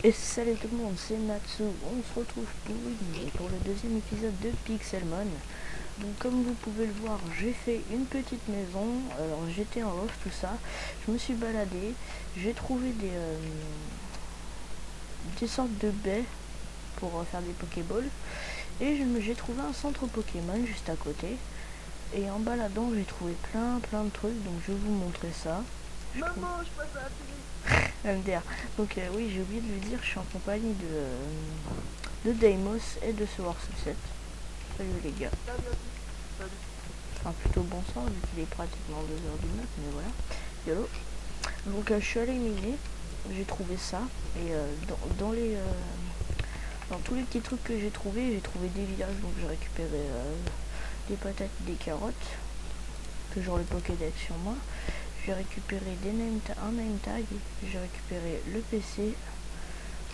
Et salut tout le monde, c'est Natsu. On se retrouve pour le deuxième épisode de Pixelmon. Donc comme vous pouvez le voir, j'ai fait une petite maison. Alors j'étais en off, tout ça. Je me suis baladé. J'ai trouvé des sortes de baies pour faire des Pokéballs. Et j'ai trouvé un centre Pokémon juste à côté. Et en baladant, j'ai trouvé plein de trucs. Donc je vais vous montrer ça. Maman, je passe à la télé. MDR. Donc oui, j'ai oublié de lui dire, je suis en compagnie de Deimos et de Sword Sunset. Salut les gars. Salut. Enfin plutôt bonsoir vu qu'il est pratiquement 2h du mat, mais voilà. YOLO. Donc je suis allé miner, j'ai trouvé ça. Et dans tous les petits trucs que j'ai trouvé des villages. Donc j'ai récupéré des patates, des carottes. Toujours le Pokédex sur moi. J'ai récupéré un name tag, j'ai récupéré le PC,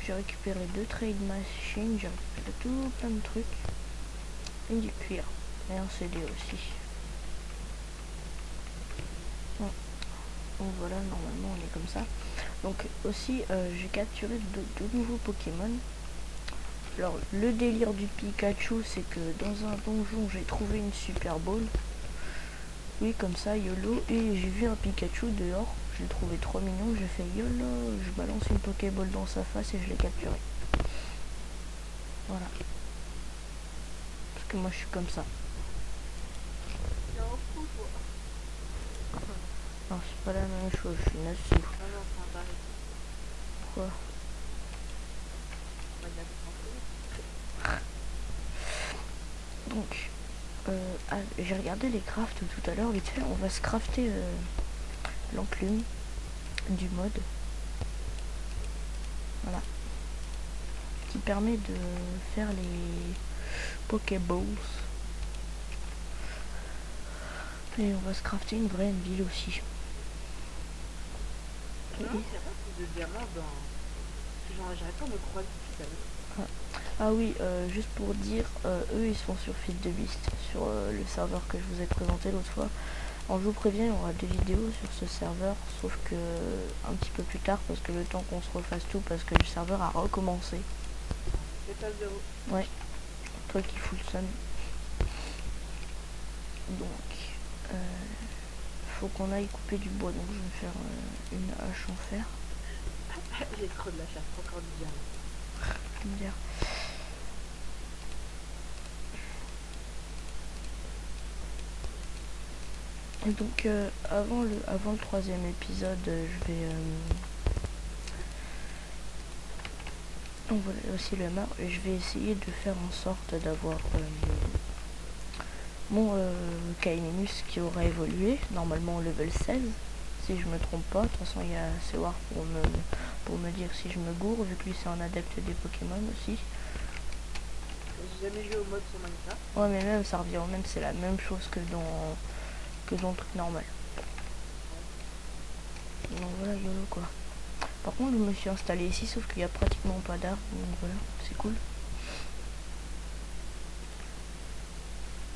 j'ai récupéré 2 trade machines, j'ai récupéré tout plein de trucs, et du cuir, et un CD aussi. Bon. Donc voilà, normalement on est comme ça. Donc aussi j'ai capturé de nouveaux Pokémon. Alors le délire du Pikachu, c'est que dans un donjon j'ai trouvé une Super Ball. Oui, comme ça, YOLO, et j'ai vu un Pikachu dehors, je l'ai trouvé trop mignon, j'ai fait YOLO, je balance une Pokéball dans sa face et je l'ai capturé. Voilà. Parce que moi je suis comme ça. T'es un fou, toi. Non, c'est pas la même chose, je suis Natsu. Non, non, c'est un barré. Quoi? On va y aller Donc, j'ai regardé les crafts tout à l'heure, vite fait, on va se crafter l'enclume du mode. Voilà. Qui permet de faire les Pokéballs. Et on va se crafter une vraie ville aussi. Non, c'est vrai, plus de diamants dans... Parce que j'arrête pas de me croiser tout à l'heure. Ah oui, juste pour dire, eux ils sont sur Fils de Beast, sur le serveur que je vous ai présenté l'autre fois. Alors je vous préviens, il y aura 2 vidéos sur ce serveur, sauf que un petit peu plus tard, parce que le temps qu'on se refasse tout, parce que le serveur a recommencé. Étage 0. Ouais, truc qui fout le seum. Donc, faut qu'on aille couper du bois, donc je vais faire une hache en fer. J'ai trop de la chasse, encore du diamant. Je vais me dire. Et donc avant le 3e épisode, je vais donc voilà aussi le map. Je vais essayer de faire en sorte d'avoir mon Kaininus qui aura évolué, normalement au level 16, si je me trompe pas. De toute façon il y a Sewar pour me dire si je me gourre, vu que lui c'est un adepte des Pokémon aussi. J'ai jamais joué au mode sur Minecraft. Ouais, mais même ça revient au même, c'est la même chose que dans le truc normal. Donc voilà, YOLO quoi. Par contre je me suis installé ici, sauf qu'il n'y a pratiquement pas d'arbres, donc voilà, c'est cool.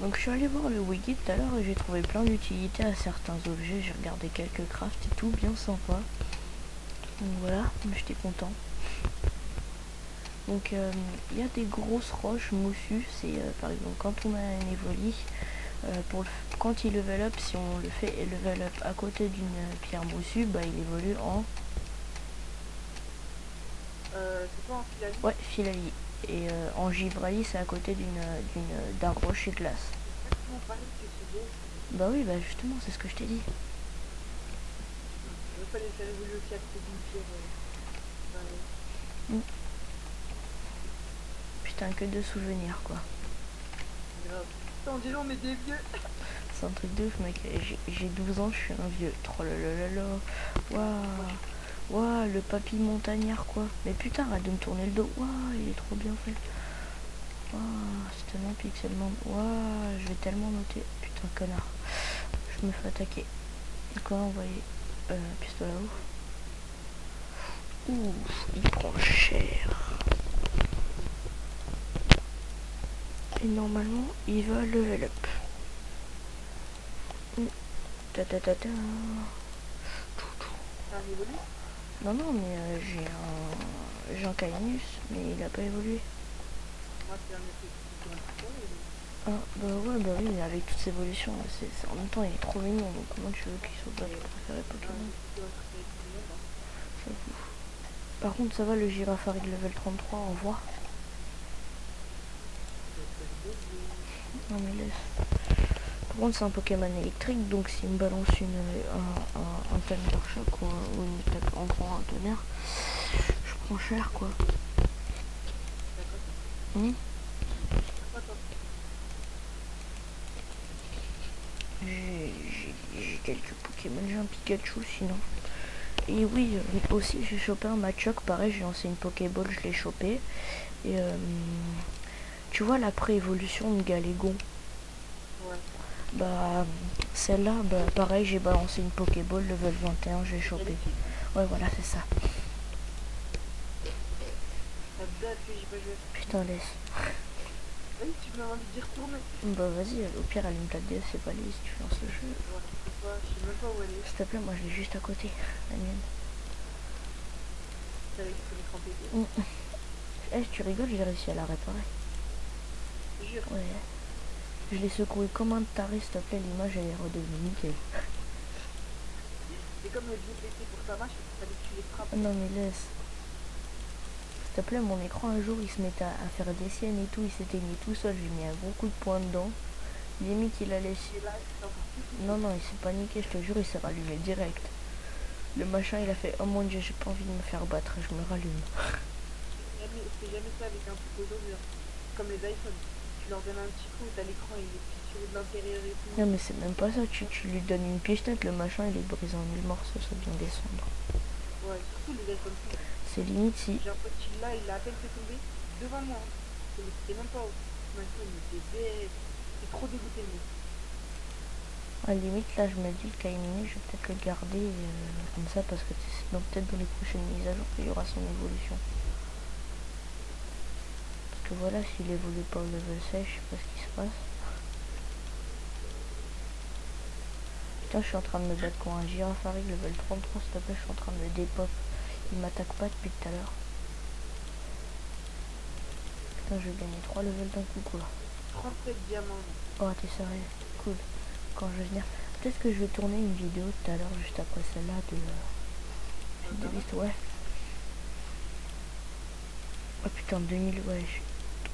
Donc je suis allé voir le wiki tout à l'heure et j'ai trouvé plein d'utilités à certains objets. J'ai regardé quelques crafts et tout, bien sympa. Donc voilà, j'étais content. Donc il y a des grosses roches moussues, c'est par exemple quand on a un Evoli, quand il level up, si on le fait level up à côté d'une pierre moussue, bah il évolue en... C'est quoi un filali? Ouais, Filali. Et en Gibrali, c'est à côté d'un rocher glace. C'est exactement pareil que ce jeu. Bah oui, bah justement, c'est ce que je t'ai dit. Je veux pas les faire évoluer aussi à côté d'une pierre. Putain, que de souvenirs quoi. Grave. Putain, on dirait on est des vieux. C'est un truc de ouf mec, j'ai 12 ans, je suis un vieux. Trolalalala. Waouh. Waouh, le papy montagnard quoi. Mais putain, arrête de me tourner le dos. Waouh, il est trop bien fait. Waouh, c'est tellement pixellement. Waouh, je vais tellement noter. Putain, connard. Je me fais attaquer. Quoi, envoyer pistolet à eau. Ouh, il prend cher. Et normalement, il va level up. Ta ta ta ta. Ça évolue? Non, non, mais j'ai un Cainius, mais il a pas évolué. Moi, c'est un effet qui tourne trop. Ah, bah ouais, bah oui, mais avec toutes ces évolutions, en même temps, il est trop mignon, donc comment tu veux qu'il soit pas ton préféré Pokémon? J'avoue. Par contre, ça va, le Girafarig level 33, on voit. Non mais laisse. Par contre, c'est un Pokémon électrique, donc s'il me balance un tonnerre choc ou une attaque en grand, un tonnerre, je prends cher quoi. J'ai quelques Pokémon, j'ai un Pikachu sinon. Et oui, aussi j'ai chopé un Machoke, pareil, j'ai lancé une Pokéball, je l'ai chopé. Et tu vois la pré-évolution de Galégon? Ouais. Bah celle-là, bah pareil, j'ai balancé une Pokéball level 21, j'ai chopé. Ouais voilà, c'est ça. Ça date que j'ai pas joué. Putain, laisse. Oui, tu m'as envie d'y retourner. Bah vas-y, au pire allume ta DS, c'est pas lui si tu lances le jeu. Ouais, je sais pas, je sais même pas où elle est. S'il te plaît, moi je l'ai juste à côté, la mienne. C'est avec ton écran PC. Eh, tu rigoles, j'ai réussi à la réparer. Jure. Ouais. Je l'ai secoué comme un taré, s'il te plaît, l'image elle est redevenue nickel. C'est comme le vieux PC pour ta mâche, il fallait que tu les frappes. Non mais laisse. S'il te plaît, mon écran un jour il se mettait à faire des siennes et tout, il s'éteignait tout seul, j'ai mis un gros coup de poing dedans. Limite il a laissé. Et là, c'est encore plus. Non, non, il s'est paniqué, je te jure, il s'est rallumé direct. Le machin il a fait, oh mon dieu, j'ai pas envie de me faire battre, je me rallume. C'est jamais ça avec un truc aujourd'hui. Comme les iPhones. Tu leur donnes un petit coup, t'as l'écran, il est fissuré de l'intérieur et tout. Non mais c'est même pas ça, tu lui donnes une pichenette, le machin il est brisé en mille morceaux, ça vient descendre. Ouais, surtout les iPhones 6. C'est limite si... J'ai un pote qui là, il a à peine fait tomber devant moi. C'était même pas haut. Mon iPhone, il était bête. C'est trop dégoûté de lui. À la limite là je me dis le Kaimini, je vais peut-être le garder comme ça parce que sinon peut-être dans les prochaines mises à jour il y aura son évolution. Parce que voilà, s'il évolue pas au level 16, je sais pas ce qui se passe. Putain, je suis en train de me battre contre un Girafarig level 33, s'il te plaît, je suis en train de me dépop. Il m'attaque pas depuis tout à l'heure. Putain, je vais gagner 3 levels d'un coup quoi. 37 diamants. Oh, t'es sérieux? Cool. Quand je vais venir... Peut-être que je vais tourner une vidéo tout à l'heure, juste après celle-là, de liste, ouais. Oh putain, 2000, ouais.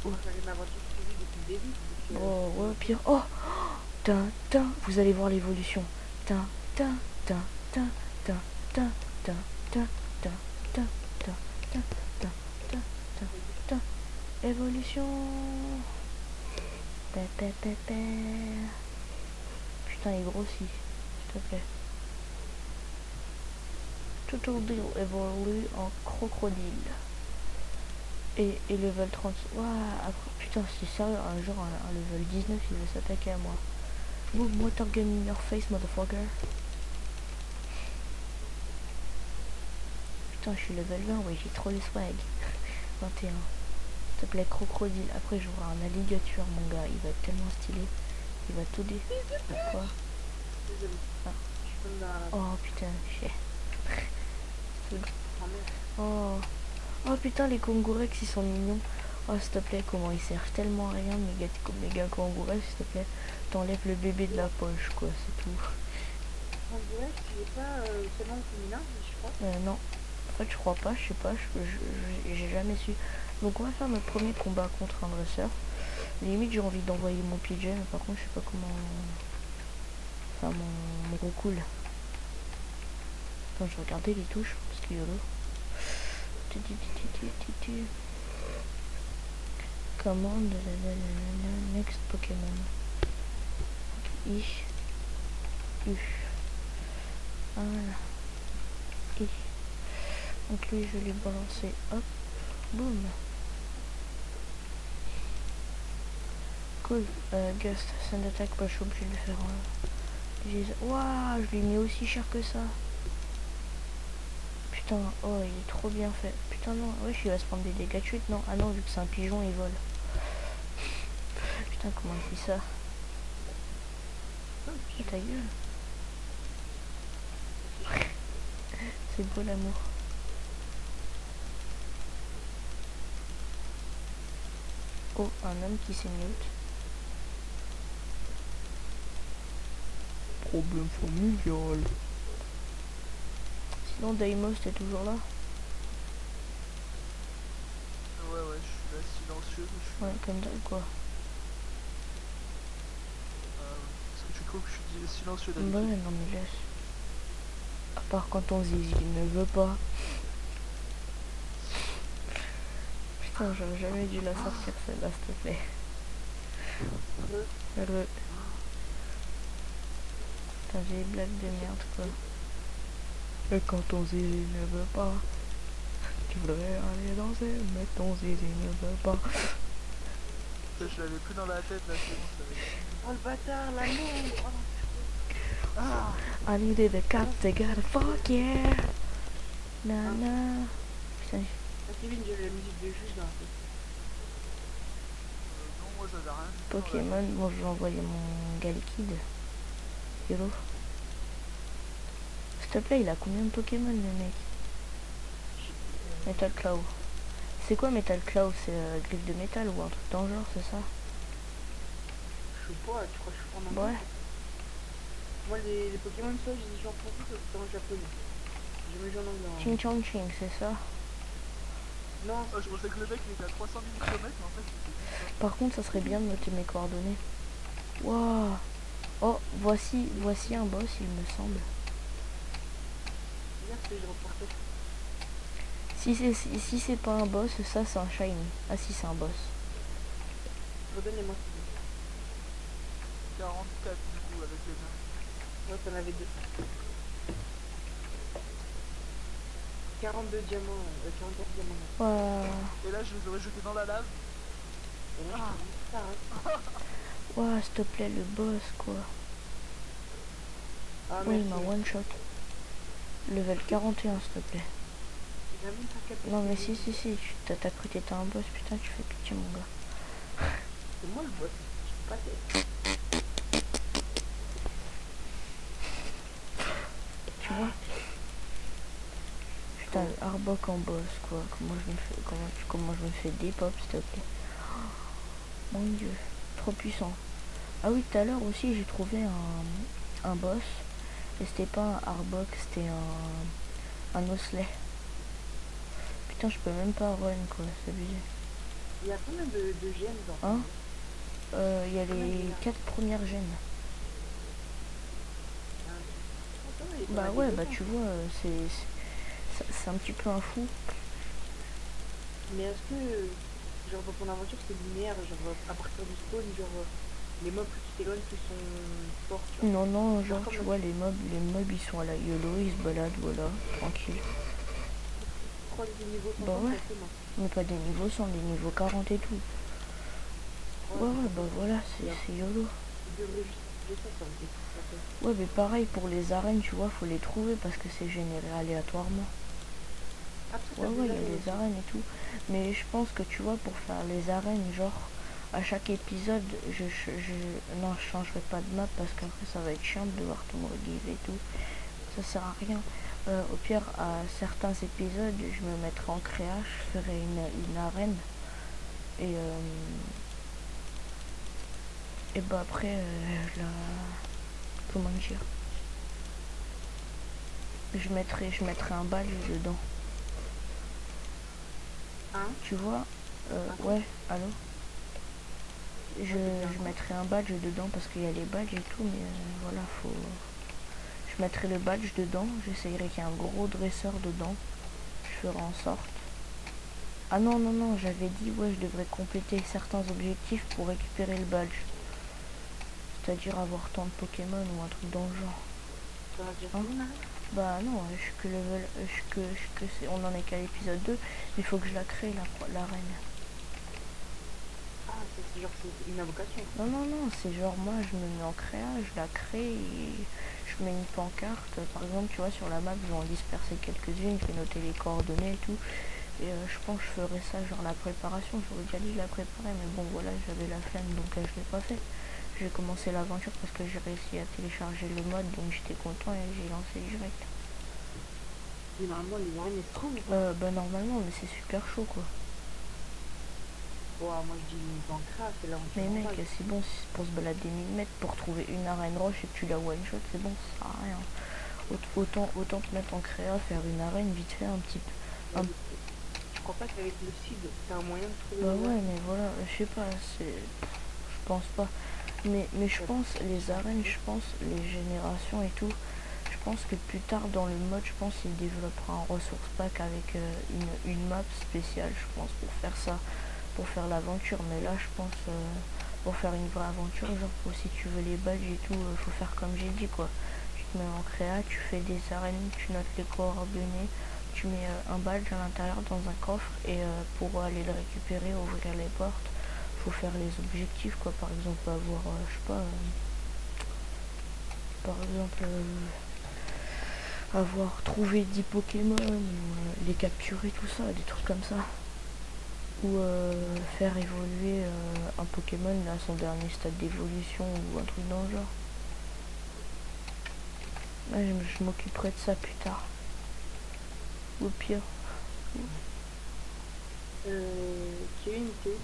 Oh. J'avais une aventure suivie depuis le début. Oh, ouais, pire. Oh! Tin, tin, vous allez voir l'évolution. Tin, tin, tin, tin, tin, tin, tin, tin, tin, tin, tin, tin, tin, tin, tin, tin. Évolution. Putain, il grossit, s'il te plaît. Total Deal évolue en crocodile. Et level 30. Waouh, putain, c'est sérieux, un jour, un level 19, il veut s'attaquer à moi. Boom, water gun in your face, motherfucker. Putain, je suis level 20, ouais, j'ai trop les swag. 21. S'il te plaît, crocodile. Après, j'aurai un alligator, mon gars. Il va être tellement stylé. Il va tout dé... Quoi? Désolé. Ah. Je suis comme dans la... Oh, putain, shit. Oh merde. Oh. Oh, putain, les Kangourex, ils sont mignons. Oh, s'il te plaît, comment ils servent tellement à rien, méga Kangourex, s'il te plaît. T'enlèves le bébé de la poche, quoi, c'est tout. Kangourex, il est pas seulement féminin, je crois. Non. En fait, je crois pas, je sais pas, j'ai jamais su. Donc, on va faire notre premier combat contre un dresseur. Limite, j'ai envie d'envoyer mon PJ, mais par contre, je sais pas comment... Enfin, mon roucoule. Attends, je vais regarder les touches, parce qu'il y a l'eau. Commande next Pokémon. I. U. Voilà. I. Donc lui, je vais lui balancer. Hop. Boum. Cool. Gust. Send attack, pas chaud, je vais lui faire un... Waouh, je lui ai mis aussi cher que ça. Putain, oh, il est trop bien fait. Putain, non, ouais, il va se prendre des dégâts de chute, non. Ah non, vu que c'est un pigeon, il vole. Putain, comment il fait ça? Oh, ta gueule. C'est beau l'amour. Oh, un homme qui s'émeute. Problème familial. Sinon, Daimos, t'es toujours là? Ouais, je suis là silencieux, mais je suis Ouais, là. comme d'hab, quoi. Est-ce que tu trouves que je suis silencieux Bah d'habitude? ouais, non mais laisse. À part quand on zizi ne veut pas. Putain, j'aurais jamais dû la sortir celle-là, s'il te plaît. Heureux. Putain, vieille blague de merde, quoi. Et quand on zizi ne veut pas, tu voudrais aller danser, mais ton zizi ne veut pas. Ça, je l'avais plus dans la tête là, c'est bon, je l'avais plus. Oh le bâtard, la merde. Oh non, Ah I needed a cat, they got a fuck yeah. Nana. Putain, ah, Kevin, j'avais la musique de juge dans la tête. non, moi j'avais rien du tout dans la Pokémon, tête. bon, je vais envoyer mon Galkid. Hello. S'il te plaît, il a combien de Pokémon, le mec? Metal Claw. C'est quoi Metal Claw? C'est griffe de métal ou un truc dans le genre, c'est ça? Je sais pas, tu crois que je suis en Ouais. Moi, les Pokémon, ça, je dis en français, c'est en japonais. J'ai jamais joué en anglais. Ching Chong Ching, c'est ça? Non, Oh, je pensais que le mec il était à 300 000 km, mais en fait c'était juste ça. Par contre, ça serait bien de noter mes coordonnées. Waouh. Oh, voici un boss, il me semble. hier, c'est je reportais. Si c'est pas un boss, ça c'est un shiny. Ah si, c'est un boss. Redonnez-moi. 44 du coup avec les nains. Ouais, t'en avais deux. 42 diamants, 44 diamants. Waouh. Et là je les aurais jetés dans la lave. Et là, je te dis ça, hein. Waouh, s'il te plaît, le boss, quoi. Ah, Oui, il merci. m'a one shot. Level 41, s'il te plaît. J'ai même pas capté. Non mais si, t'as cru que t'étais un boss, putain, tu fais pitié, mon gars. C'est moi le boss. Je peux pas t'aider. Tu vois? Putain, le Arbok en boss, quoi. Comment je me fais des pop, s'il te plaît. Oh, mon dieu, trop puissant. Ah oui, tout à l'heure aussi, j'ai trouvé un boss. Et c'était pas un Arbok, c'était un Osselet. Putain, je peux même pas run, quoi, c'est abusé. Il y a combien de gemmes dans Hein? Il y a les 4 premières gènes. Bah ouais, bah tu vois, c'est un petit peu un fou. Mais est-ce que, genre, dans ton aventure, c'est linéaire, genre, à partir du spawn, genre, les mobs que tu t'éloignes qui sont forts, tu vois? Non, genre, tu vois, les mobs, ils sont à la YOLO, ils se baladent, voilà, tranquille. Je crois que des niveaux 100, Bah ouais. c'est bon. Mais pas des niveaux 100, des niveaux 40 et tout. Ouais, bah voilà, c'est YOLO. Il devrait juste appuyer ça, ça aurait été plus facile. Ouais, mais pareil pour les arènes, tu vois, faut les trouver parce que c'est généré aléatoirement. Après, Ouais, il y a les arènes et tout. Mais je pense que tu vois, pour faire les arènes, genre, à chaque épisode, non, je changerai pas de map parce qu'après ça va être chiant de devoir tout me reguider et tout. Ça sert à rien. Au pire, à certains épisodes, je me mettrai en créa, je ferai une arène. Et bah après, comment dire, je mettrai un badge dedans. Hein? Tu vois, ouais, allô. Je mettrai un badge dedans parce qu'il y a les badges et tout, mais voilà, je mettrai le badge dedans, j'essayerai qu'il y ait un gros dresseur dedans, je ferai en sorte. Ah non, j'avais dit, ouais, je devrais compléter certains objectifs pour récupérer le badge. C'est-à-dire avoir tant de Pokémon ou un truc dans le genre. Ça va dire fini, Marie? Bah non, je suis que level, on en est qu'à l'épisode 2, mais il faut que je la crée, l'arène. Ah, c'est genre, c'est une invocation. Non, c'est genre moi je me mets en créa, je la crée et je mets une pancarte. Par exemple, tu vois, sur la map, je vais en disperser quelques-unes, je vais noter les coordonnées et tout. Et je pense que je ferai ça, genre la préparation, j'aurais déjà dit la préparer, mais bon voilà, j'avais la flemme donc je l'ai pas fait. J'ai commencé l'aventure parce que j'ai réussi à télécharger le mode, donc j'étais content et j'ai lancé direct. Généralement, les arènes, elles se trouvent. Bah normalement, mais c'est super chaud quoi. moi je dis dans le craft, c'est là où Mais tu mec, normal. c'est bon, si c'est pour se balader 1000 mètres, pour trouver une arène roche et que tu la one shot, c'est bon, ça sert à rien. Autant te mettre en créa, faire une arène vite fait, un petit peu. Je crois pas qu'avec le seed, t'as un moyen de trouver Bah des ouais, arènes. mais voilà, je sais pas, je pense pas. Mais je pense, les arènes, je pense, les générations et tout, je pense que plus tard dans le mode, je pense qu'il développera un ressource pack avec une map spéciale, je pense, pour faire ça, pour faire l'aventure. Mais là, je pense, pour faire une vraie aventure, genre, si tu veux les badges et tout, faut faire comme j'ai dit, quoi. Tu te mets en créa, tu fais des arènes, tu notes les coordonnées, tu mets un badge à l'intérieur dans un coffre et pour aller le récupérer, ouvrir les portes, faut faire les objectifs, quoi. Par exemple, avoir, je sais pas, par exemple, avoir trouvé 10 Pokémon, ou les capturer, tout ça, des trucs comme ça. Ou faire évoluer un Pokémon à son dernier stade d'évolution ou un truc dans le genre. Là, je m'occuperai de ça plus tard. Ou au pire. Kevin, t'es où?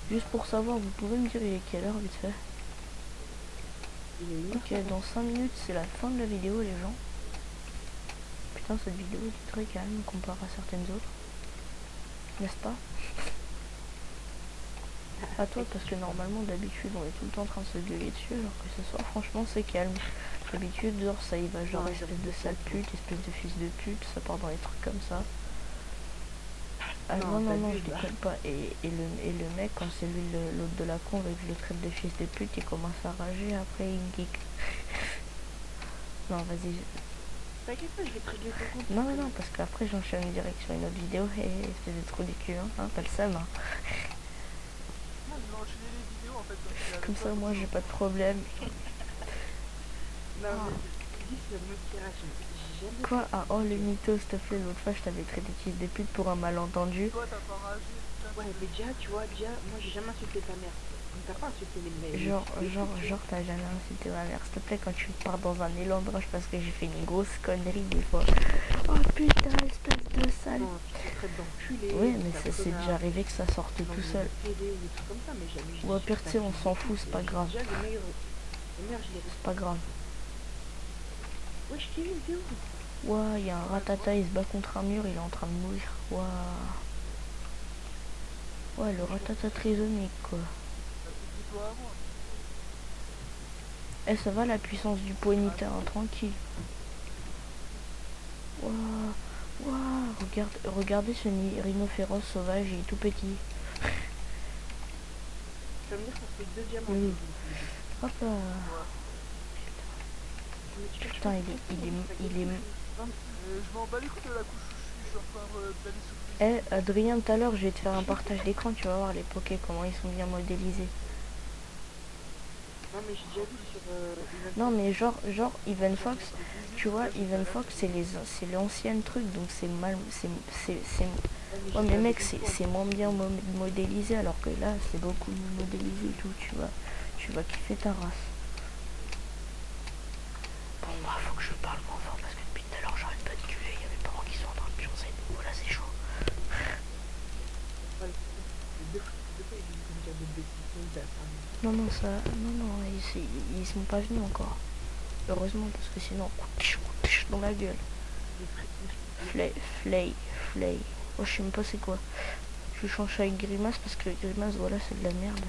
Juste pour savoir, vous pouvez me dire il est quelle heure vite fait? Il est où? Ok, dans 5 minutes, c'est la fin de la vidéo, les gens. Putain, cette vidéo est très calme comparé à certaines autres. N'est-ce pas? À toi, parce que normalement, d'habitude, on est tout le temps en train de se gueuler dessus, alors que ce soir, franchement, c'est calme. D'habitude, genre, ça y va, genre, Non, espèce de sale pute, espèce de fils de pute, ça part dans les trucs comme ça. Ah Non, non, je t'abuses, là. déconne pas. Et le mec, quand c'est lui l'autre de la con, avec le traite de fils de pute, il commence à rager, après il geek. Non, vas-y. T'inquiète pas, je vais te régler ton compte. Non, parce qu'après j'enchaîne direct sur une autre vidéo, et espèce de trou du cul, hein, t'as le seum, hein. Non, je vais enchaîner les vidéos en fait comme je suis avec Comme toi, ça, moi, comme j'ai pas de problème. Non, mais dis, c'est moi qui rage. J'ai jamais Quoi? fait Ah, oh, le mytho, s'il te plaît, l'autre fois, je t'avais traité de fils de pute pour un malentendu. toi t'as pas ragé, putain. Ouais, mais déjà, tu vois, moi j'ai jamais insulté ta mère. Donc t'as pas insulté les Genre, fils de pute, tu vois. t'as jamais insulté ma mère. S'il te plaît, quand tu pars dans un élan de rage parce que j'ai fait une grosse connerie des fois. Oh putain, espèce de sale. Non, tu te traites d'enculé. Oui, mais t'as c'est connard, déjà arrivé que ça sorte non, tout mais seul. télé, des trucs comme ça, mais jamais je Ou au dis pire, que tu t'as sais, on fils s'en de fout, pute. c'est pas grave. Déjà, les mères, je les C'est pas grave. Wesh, Kevin, t'es où? Ouah, il y a un ratata, il se bat contre un mur, il est en train de mourir. Ouah. Ouais, le ratata trisomique, quoi. T'as tout dit toi avant. Eh, ça va la puissance du poignitaire, hein, tranquille. Ouah. Ouah, regardez ce rhinocéros sauvage, il est tout petit. Tu vas me dire que ça fait 2 diamants. Oui. Hop là. Putain, il est... Je m'en bats les couilles de la couche où je suis en train d'aller sous le Eh, Adrien, tout à l'heure, je vais te faire un partage d'écran, tu vas voir les pokés, comment ils sont bien modélisés. Non, mais j'ai déjà vu sur Event Non, mais genre Even Fox. Fox, tu vois, Even Fox, c'est l'ancienne truc, donc c'est mal... Ouais, mais mec, c'est moins bien modélisé, alors que là, c'est beaucoup mieux modélisé et tout, tu vois. Tu vas kiffer ta race. Bon, moi, faut que je parle moins fort, parce que depuis tout à l'heure, j'arrête pas de gueuler, il y a mes parents qui sont en train de pioncer, donc voilà, c'est chaud. Deux fois, il me dire de bêtises. Non, ils sont pas venus encore. Heureusement, parce que sinon, dans la gueule. Flay. Oh, je sais même pas c'est quoi. Je change avec Grimace parce que Grimace, voilà, c'est de la merde.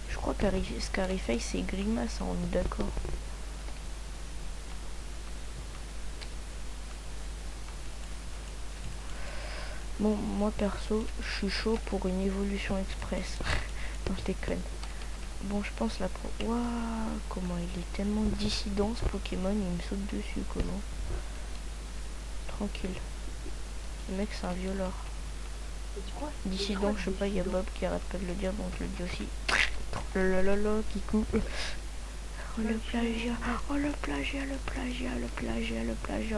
Je crois que Scarify, c'est Grimace, hein, on est d'accord. Bon, moi perso, je suis chaud pour une évolution express. Non, je déconne. Bon, je pense la pro... Waouh, comment il est tellement dissident ce Pokémon, il me saute dessus, comment. Tranquille. Le mec, c'est un violeur. Dissident, je sais pas, il y a Bob qui arrête pas de le dire, donc je le dis aussi. Oh qui coupe. Oh le plagiat,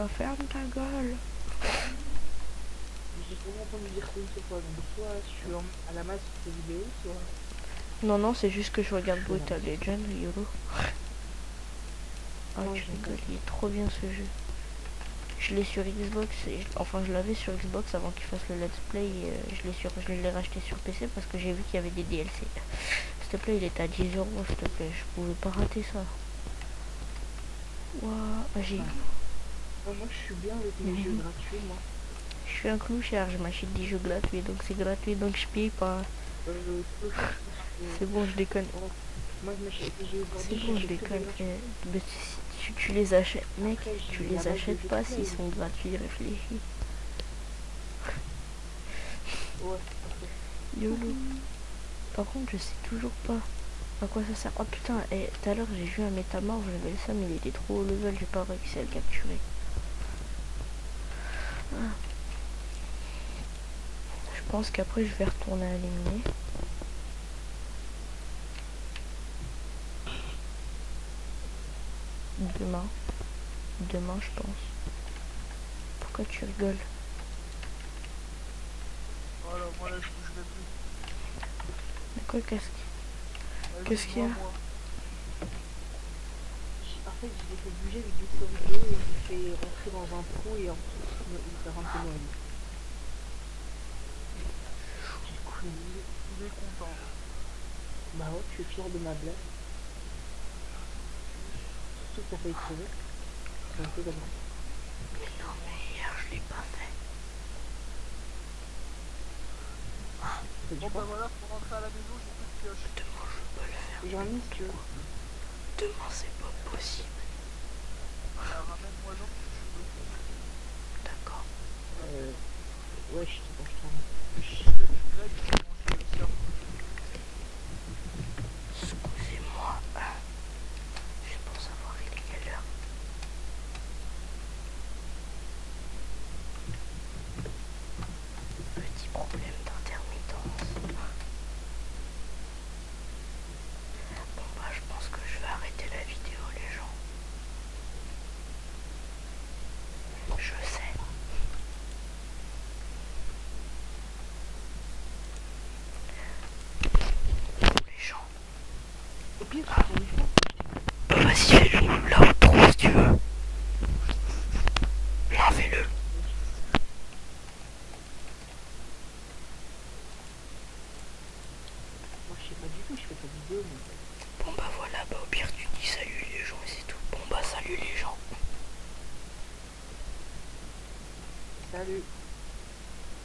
ferme ta gueule. J'ai vraiment entendu dire ça une seule fois, donc soit je suis à la masse sur tes vidéos, soit... Non, c'est juste que je regarde Brutal Legend, YOLO. Ah, tu rigoles, il est trop bien ce jeu. Je Je l'ai sur Xbox, enfin je l'avais sur Xbox avant qu'il fasse le let's play, et, je l'ai racheté sur PC parce que j'ai vu qu'il y avait des DLC. S'il te plaît, il était à 10 euros, s'il te plaît, je pouvais pas rater ça. Waouh, j'ai... Moi, je suis bien avec les jeux gratuits, moi. Je suis un clochard, je m'achète des jeux gratuits, donc c'est gratuit, donc je paye pas. C'est bon, je déconne. Moi, je m'achète des jeux C'est gratuits. bon, je déconne. Mais tu les achètes, mec, tu les achètes pas s'ils sont gratuits, réfléchis. Ouais, parfait. YOLO. Par contre, je sais toujours pas à quoi ça sert. Oh putain, et tout à l'heure j'ai vu un métamorphe, j'avais le seum, il était trop haut level, j'ai pas réussi à le capturer. Ah. Je pense qu'après je vais retourner à l'éliminer. Demain je pense. Pourquoi tu rigoles? Voilà, moi là je bougerai plus. Mais quoi, qu'est-ce qu'il y a? Moi. En fait, je l'ai fait bouger avec du vidéo et je l'ai fait rentrer dans un trou et ensuite il fait rentrer dans lui. Il est content. Bah ouais, je suis fier de ma blague. Surtout que t'as failli crever. C'est un peu comme ça. Mais non, mais hier je l'ai pas fait. Bon bah voilà, pour rentrer à la maison, j'ai plus de pioche. Demain je peux pas le faire. J'en ai si tu veux. Demain c'est pas possible. Bah, ramène-moi-en si tu veux. D'accord. Ouais, je te Je fais du grec pour manger le cerveau. Excusez-moi. Juste pour savoir il est quelle heure. Petit problème d'intermittence. Bon bah je pense que je vais arrêter la vidéo les gens. Je sais. Les gens. Au pire, c'est ton micro. Bah vas-y fais-le là où trop si tu veux. Là fais-le. Moi, je sais pas du tout, je fais pas de vidéo. Moi. Bon bah voilà, bah au pire tu dis salut les gens et c'est tout. Bon bah salut les gens. Salut.